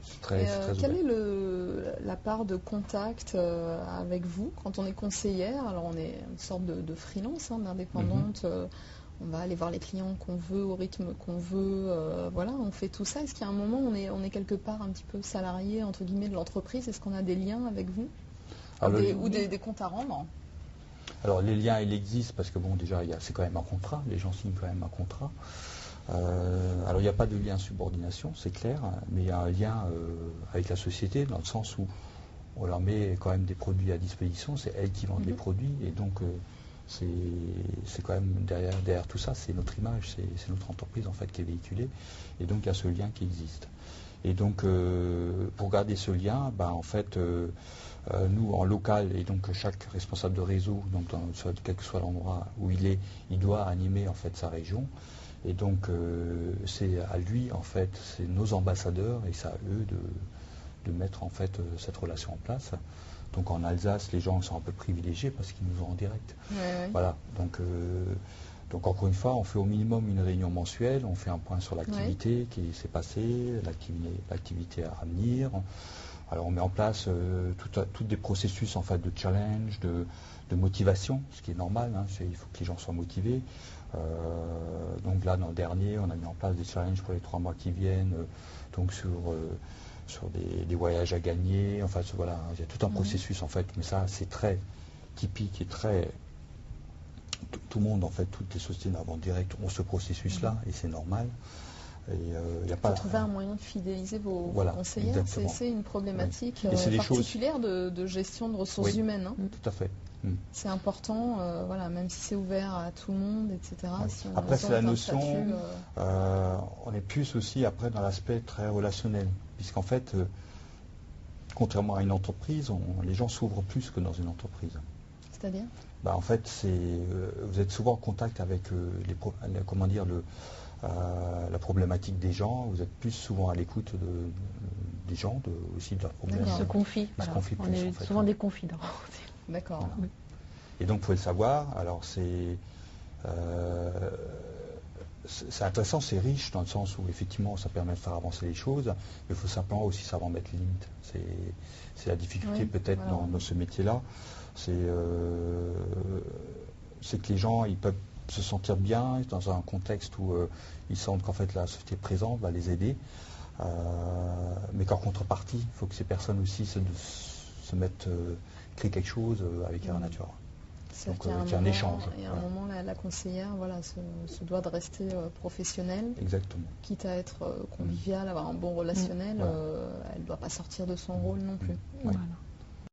C'est très Quelle ouvert. est la part de contact avec vous quand on est conseillère? Alors on est une sorte de freelance, d'indépendante. On va aller voir les clients qu'on veut, au rythme qu'on veut. Voilà, on fait tout ça. Est-ce qu'il y a un moment où on est quelque part un petit peu salarié, entre guillemets, de l'entreprise? Est-ce qu'on a des liens avec vous? Alors, Ou des comptes à rendre? alors, les liens, il existe parce que bon, déjà, c'est quand même un contrat. Les gens signent quand même un contrat. Alors, il n'y a pas de lien subordination, c'est clair, mais il y a un lien avec la société dans le sens où on leur met quand même des produits à disposition. C'est elles qui vendent les produits et donc c'est quand même derrière tout ça, c'est notre image, c'est notre entreprise en fait qui est véhiculée et donc il y a ce lien qui existe. Et donc pour garder ce lien, en fait nous en local et donc chaque responsable de réseau, donc quel que soit l'endroit où il doit animer en fait sa région. Et donc c'est à lui en fait, c'est nos ambassadeurs et c'est à eux de mettre en fait cette relation en place. Donc en Alsace, les gens sont un peu privilégiés parce qu'ils nous ont en direct. Ouais. Voilà. Donc encore une fois, on fait au minimum une réunion mensuelle, on fait un point sur l'activité qui s'est passée, l'activité à venir. Alors on met en place tous des processus en fait de challenge, de motivation, ce qui est normal. Il faut que les gens soient motivés. Donc là, dans le dernier, on a mis en place des challenges pour les 3 mois qui viennent, donc sur des voyages à gagner. Enfin, voilà, il y a tout un processus en fait, mais ça, c'est très typique et très. Tout le monde, en fait, toutes les sociétés en direct ont ce processus-là et c'est normal. Il faut trouver un moyen de fidéliser vos conseillers. C'est une problématique particulière de gestion de ressources humaines. Tout à fait. C'est important, même si c'est ouvert à tout le monde, etc. Si après, c'est la notion, on est plus aussi après dans l'aspect très relationnel, puisqu'en fait, contrairement à une entreprise, les gens s'ouvrent plus que dans une entreprise. C'est-à-dire en fait, vous êtes souvent en contact avec la problématique des gens, vous êtes plus souvent à l'écoute des gens, aussi de leurs problèmes. Ils se confient. Ils se confient plus, on est souvent des confidents. D'accord. Voilà. Et donc, il faut le savoir. Alors, c'est intéressant, c'est riche dans le sens où, effectivement, ça permet de faire avancer les choses. Mais il faut simplement aussi savoir mettre les limites. C'est la difficulté peut-être dans ce métier-là. C'est que les gens, ils peuvent se sentir bien dans un contexte où ils sentent qu'en fait la société présente va les aider. Mais qu'en contrepartie, il faut que ces personnes aussi se mettent, créent quelque chose avec la nature. Donc il y a un échange. Et à un moment, la conseillère se doit de rester professionnelle. Exactement. Quitte à être conviviale, avoir un bon relationnel, elle ne doit pas sortir de son rôle non plus. Voilà.